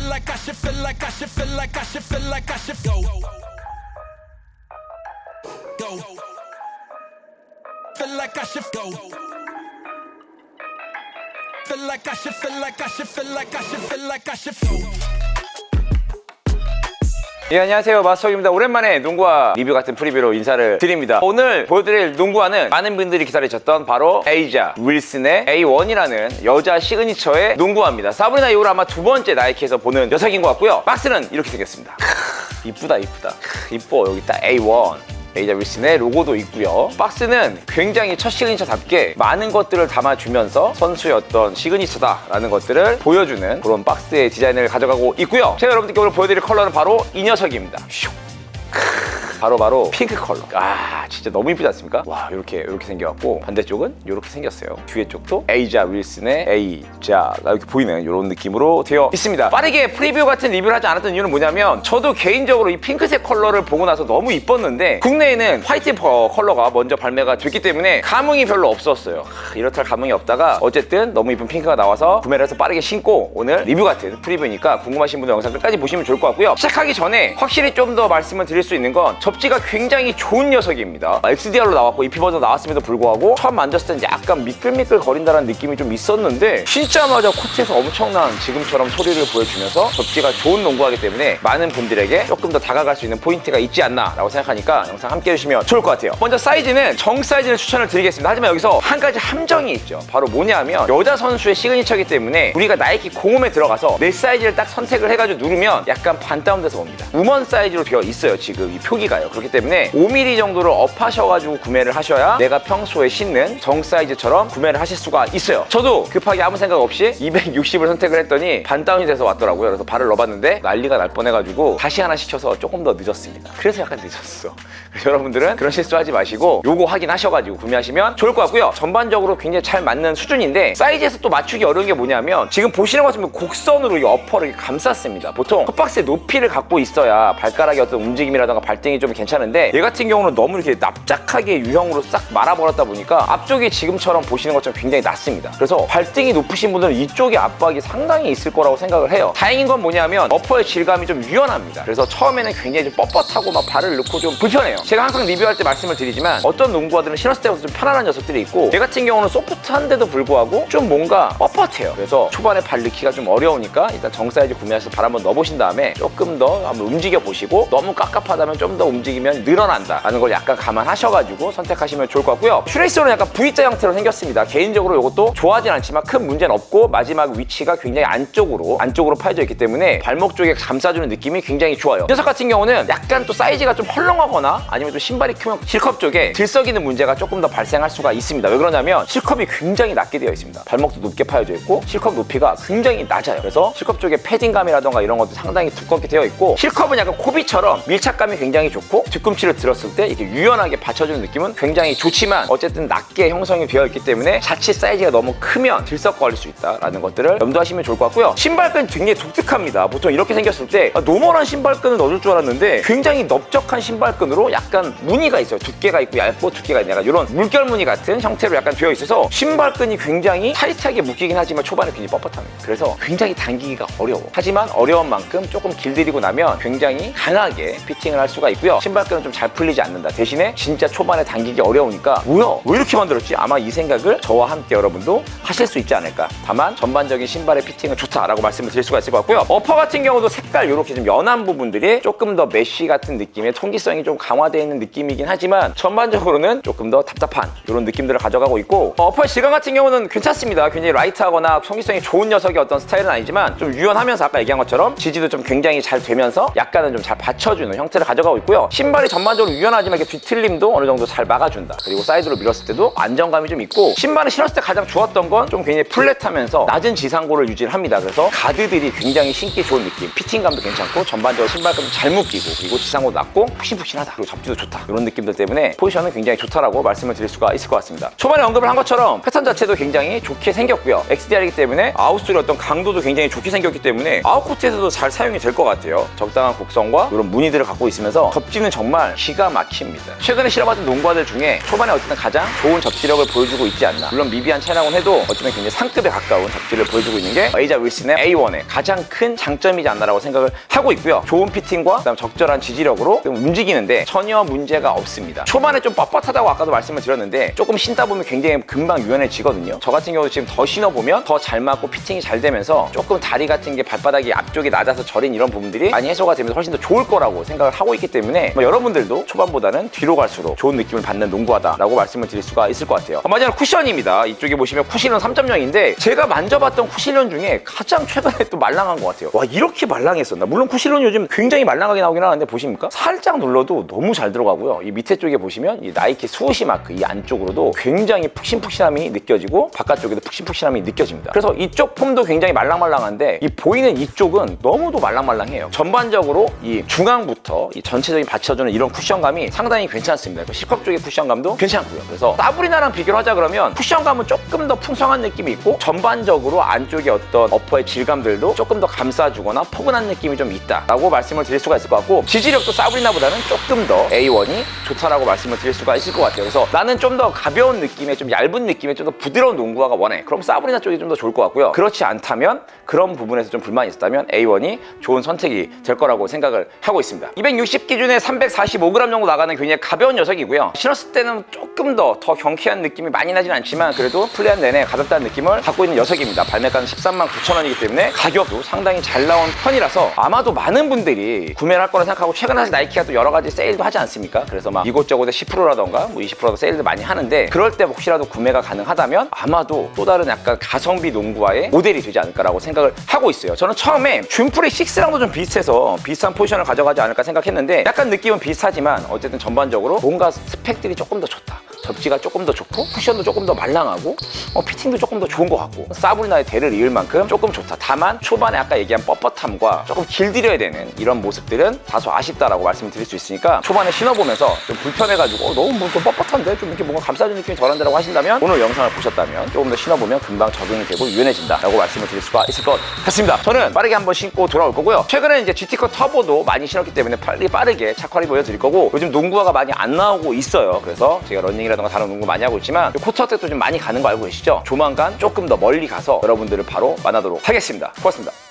like I should feel like I should feel like I should feel like I should go. Go. Feel like I should go. Feel like I should feel like I should feel like I should feel like I should go. 예, 안녕하세요. 마스터입니다. 오랜만에 농구화 리뷰 같은 프리뷰로 인사를 드립니다. 오늘 보여드릴 농구화는 많은 분들이 기다리셨던 바로 에이자 윌슨의 A1이라는 여자 시그니처의 농구화입니다. 사브리나 이후로 아마 두 번째 나이키에서 보는 녀석인 것 같고요. 박스는 이렇게 생겼습니다. 이쁘다 이쁘다. 이뻐. 여기 딱 A1 에이자 윌슨의 로고도 있고요. 박스는 굉장히 첫 시그니처답게 많은 것들을 담아주면서 선수의 어떤 시그니처다라는 것들을 보여주는 그런 박스의 디자인을 가져가고 있고요. 제가 여러분들께 오늘 보여드릴 컬러는 바로 이 녀석입니다. 바로 핑크 컬러. 아, 진짜 너무 이쁘지 않습니까? 와, 이렇게 생겨갖고 반대쪽은 이렇게 생겼어요. 뒤에 쪽도 에이자 윌슨의 에이자가 이렇게 보이는 이런 느낌으로 되어 있습니다. 빠르게 프리뷰 같은 리뷰를 하지 않았던 이유는 뭐냐면 저도 개인적으로 이 핑크색 컬러를 보고 나서 너무 이뻤는데 국내에는 화이트 컬러가 먼저 발매가 됐기 때문에 감흥이 별로 없었어요. 이렇다 할 감흥이 없다가 어쨌든 너무 이쁜 핑크가 나와서 구매를 해서 빠르게 신고 오늘 리뷰 같은 프리뷰니까 궁금하신 분들 영상 끝까지 보시면 좋을 것 같고요. 시작하기 전에 확실히 좀 더 말씀을 드릴 수 있는 건 접지가 굉장히 좋은 녀석입니다. XDR로 나왔고 EP 버전 나왔음에도 불구하고 처음 만졌을 땐 약간 미끌미끌 거린다는 느낌이 좀 있었는데 신자마자 코트에서 엄청난 지금처럼 소리를 보여주면서 접지가 좋은 농구하기 때문에 많은 분들에게 조금 더 다가갈 수 있는 포인트가 있지 않나 라고 생각하니까 영상 함께 해주시면 좋을 것 같아요. 먼저 사이즈는 정 사이즈를 추천을 드리겠습니다. 하지만 여기서 한 가지 함정이 있죠. 바로 뭐냐면 여자 선수의 시그니처이기 때문에 우리가 나이키 공홈에 들어가서 내 사이즈를 딱 선택을 해가지고 누르면 약간 반 다운돼서 옵니다. 우먼 사이즈로 되어 있어요. 지금 이 표기가요. 그렇기 때문에 5mm 정도를 업하셔가지고 구매를 하셔야 내가 평소에 신는 정 사이즈처럼 구매를 하실 수가 있어요. 저도 급하게 아무 생각 없이 260을 선택을 했더니 반 다운이 돼서 왔더라고요. 그래서 발을 넣어봤는데 난리가 날 뻔해가지고 다시 하나 시켜서 조금 더 늦었습니다. 그래서 약간 늦었어. 그래서 여러분들은 그런 실수하지 마시고 요거 확인하셔가지고 구매하시면 좋을 것 같고요. 전반적으로 굉장히 잘 맞는 수준인데 사이즈에서 또 맞추기 어려운 게 뭐냐면 지금 보시는 것처럼 곡선으로 이 어퍼를 이렇게 감쌌습니다. 보통 컵박스의 높이를 갖고 있어야 발가락의 어떤 움직임이라던가 발등이 좀 괜찮은데 얘 같은 경우는 너무 이렇게 납작하게 유형으로 싹 말아버렸다 보니까 앞쪽이 지금처럼 보시는 것처럼 굉장히 낮습니다. 그래서 발등이 높으신 분들은 이쪽에 압박이 상당히 있을 거라고 생각을 해요. 다행인 건 뭐냐면 어퍼의 질감이 좀 유연합니다. 그래서 처음에는 굉장히 좀 뻣뻣하고 막 발을 넣고 좀 불편해요. 제가 항상 리뷰할 때 말씀을 드리지만 어떤 농구화들은 신었을 때부터 좀 편안한 녀석들이 있고 얘 같은 경우는 소프트한데도 불구하고 좀 뭔가 뻣뻣해요. 그래서 초반에 발 넣기가 좀 어려우니까 일단 정 사이즈 구매하셔서 발 한번 넣어보신 다음에 조금 더 한번 움직여 보시고 너무 깝깝하다면 좀 더 움직이면 늘어난다 라는 걸 약간 감안하셔가지고 선택하시면 좋을 것 같고요. 슈레이스로는 약간 V자 형태로 생겼습니다. 개인적으로 이것도 좋아하진 않지만 큰 문제는 없고 마지막 위치가 굉장히 안쪽으로 파여져 있기 때문에 발목 쪽에 감싸주는 느낌이 굉장히 좋아요. 이 녀석 같은 경우는 약간 또 사이즈가 좀 헐렁하거나 아니면 또 신발이 크면 실컵 쪽에 들썩이는 문제가 조금 더 발생할 수가 있습니다. 왜 그러냐면 실컵이 굉장히 낮게 되어 있습니다. 발목도 높게 파여져 있고 실컵 높이가 굉장히 낮아요. 그래서 실컵 쪽에 패딩감이라던가 이런 것도 상당히 두껍게 되어 있고 실컵은 약간 코비처럼 밀착감이 굉장히 좋고 뒤꿈치를 들었을 때 이렇게 유연하게 받쳐주는 느낌은 굉장히 좋지만 어쨌든 낮게 형성이 되어 있기 때문에 자칫 사이즈가 너무 크면 들썩거릴 수 있다라는 것들을 염두하시면 좋을 것 같고요. 신발끈 굉장히 독특합니다. 보통 이렇게 생겼을 때 노멀한 신발끈을 넣어줄 줄 알았는데 굉장히 넓적한 신발끈으로 약간 무늬가 있어요. 두께가 있고 얇고 두께가 있는 약간 이런 물결 무늬 같은 형태로 약간 되어 있어서 신발끈이 굉장히 타이트하게 묶이긴 하지만 초반에 굉장히 뻣뻣합니다. 그래서 굉장히 당기기가 어려워. 하지만 어려운 만큼 조금 길들이고 나면 굉장히 강하게 피팅을 할 수가 있고요. 신발끈은 좀 잘 풀리지 않는다. 대신에 진짜 초반에 당기기 어려우니까 뭐야? 왜 이렇게 만들었지? 아마 이 생각을 저와 함께 여러분도 하실 수 있지 않을까. 다만 전반적인 신발의 피팅은 좋다라고 말씀을 드릴 수가 있을 것 같고요. 어퍼 같은 경우도 색깔 이렇게 좀 연한 부분들이 조금 더 메쉬 같은 느낌의 통기성이 좀 강화되어 있는 느낌이긴 하지만 전반적으로는 조금 더 답답한 이런 느낌들을 가져가고 있고 어퍼의 질감 같은 경우는 괜찮습니다. 굉장히 라이트하거나 통기성이 좋은 녀석의 어떤 스타일은 아니지만 좀 유연하면서 아까 얘기한 것처럼 지지도 좀 굉장히 잘 되면서 약간은 좀 잘 받쳐주는 형태를 가져가고 있고요. 신발이 전반적으로 유연하지만 이렇게 뒤틀림도 어느 정도 잘 막아준다. 그리고 사이드로 밀었을 때도 안정감이 좀 있고 신발을 신었을 때 가장 좋았던 건 좀 굉장히 플랫하면서 낮은 지상고를 유지를 합니다. 그래서 가드들이 굉장히 신기 좋은 느낌, 피팅감도 괜찮고 전반적으로 신발감도 잘 묶이고 그리고 지상고도 낮고 푹신푹신하다. 그리고 접지도 좋다. 이런 느낌들 때문에 포지션은 굉장히 좋다라고 말씀을 드릴 수가 있을 것 같습니다. 초반에 언급을 한 것처럼 패턴 자체도 굉장히 좋게 생겼고요. XDR이기 때문에 아웃솔의 어떤 강도도 굉장히 좋게 생겼기 때문에 아웃코트에서도 잘 사용이 될 것 같아요. 적당한 곡선과 이런 무늬들을 갖고 있으면서 접지는 정말 기가 막힙니다. 최근에 실어봤던 농구화들 중에 초반에 어쨌든 가장 좋은 접지력을 보여주고 있지 않나. 물론 미비한 차이라고는 해도 어쩌면 굉장히 상급에 가까운 접지를 보여주고 있는 게 에이자 윌슨의 A1의 가장 큰 장점이지 않나라고 생각을 하고 있고요. 좋은 피팅과 그다음 적절한 지지력으로 움직이는데 전혀 문제가 없습니다. 초반에 좀 뻣뻣하다고 아까도 말씀을 드렸는데 조금 신다 보면 굉장히 금방 유연해지거든요. 저 같은 경우도 지금 더 신어보면 더 잘 맞고 피팅이 잘 되면서 조금 다리 같은 게 발바닥이 앞쪽이 낮아서 저린 이런 부분들이 많이 해소가 되면서 훨씬 더 좋을 거라고 생각을 하고 있기 때문에 여러분들도 초반보다는 뒤로 갈수록 좋은 느낌을 받는 농구화다라고 말씀을 드릴 수가 있을 것 같아요. 마지막 쿠션입니다. 이쪽에 보시면 쿠실런 3.0인데 제가 만져봤던 쿠실런 중에 가장 최근에 또 말랑한 것 같아요. 와, 이렇게 말랑했었나? 물론 쿠실런이 요즘 굉장히 말랑하게 나오긴 하는데 보십니까? 살짝 눌러도 너무 잘 들어가고요. 이 밑에 쪽에 보시면 이 나이키 스우시 마크 이 안쪽으로도 굉장히 푹신푹신함이 느껴지고 바깥쪽에도 푹신푹신함이 느껴집니다. 그래서 이쪽 폼도 굉장히 말랑말랑한데 이 보이는 이쪽은 너무도 말랑말랑해요. 전반적으로 이 중앙부터 이 전체적인 받쳐주는 이런 쿠션감이 상당히 괜찮습니다. C컵 쪽의 쿠션감도 괜찮고요. 그래서 사브리나랑 비교를 하자 그러면 쿠션감은 조금 더 풍성한 느낌이 있고 전반적으로 안쪽에 어떤 어퍼의 질감들도 조금 더 감싸주거나 포근한 느낌이 좀 있다라고 말씀을 드릴 수가 있을 것 같고 지지력도 사브리나보다는 조금 더 A1이 좋다라고 말씀을 드릴 수가 있을 것 같아요. 그래서 나는 좀 더 가벼운 느낌의 좀 얇은 느낌의 좀 더 부드러운 농구화가 원해. 그럼 사브리나 쪽이 좀 더 좋을 것 같고요. 그렇지 않다면 그런 부분에서 좀 불만이 있었다면 A1이 좋은 선택이 될 거라고 생각을 하고 있습니다. 260 기준에 345g 정도 나가는 굉장히 가벼운 녀석이고요. 신었을 때는 조금 더 경쾌한 느낌이 많이 나진 않지만 그래도 플레이한 내내 가볍다는 느낌을 갖고 있는 녀석입니다. 발매가는 139,000원이기 때문에 가격도 상당히 잘 나온 편이라서 아마도 많은 분들이 구매를 할 거라 생각하고 최근에 사실 나이키가 또 여러 가지 세일도 하지 않습니까? 그래서 막 이곳저곳에 10%라던가 뭐 20%도 세일도 많이 하는데 그럴 때 혹시라도 구매가 가능하다면 아마도 또 다른 약간 가성비 농구화의 모델이 되지 않을까라고 생각을 하고 있어요. 저는 처음에 줌프리 6랑도 좀 비슷해서 비슷한 포지션을 가져가지 않을까 생각했는데 약간 느낌은 비슷하지만 어쨌든 전반적으로 뭔가 스펙들이 조금 더 좋다. 접지가 조금 더 좋고 쿠션도 조금 더 말랑하고 피팅도 조금 더 좋은 것 같고 사브리나의 대를 이을 만큼 조금 좋다. 다만 초반에 아까 얘기한 뻣뻣함과 조금 길들여야 되는 이런 모습들은 다소 아쉽다라고 말씀을 드릴 수 있으니까 초반에 신어보면서 좀 불편해가지고 너무 좀 뻣뻣한데 좀 이렇게 뭔가 감싸주는 느낌이 덜한데라고 하신다면 오늘 영상을 보셨다면 조금 더 신어보면 금방 적응이 되고 유연해진다라고 말씀을 드릴 수가 있을 것 같습니다. 저는 빠르게 한번 신고 돌아올 거고요. 최근에 이제 GT컷 터보도 많이 신었기 때문에 빠르게 착화리 보여드릴 거고 요즘 농구화가 많이 안 나오고 있어요. 그래서 제가 러닝이라던가 다른 농구 많이 하고 있지만 코트어택도 좀 많이 가는 거 알고 계시죠? 조만간 조금 더 멀리 가서 여러분들을 바로 만나도록 하겠습니다. 고맙습니다.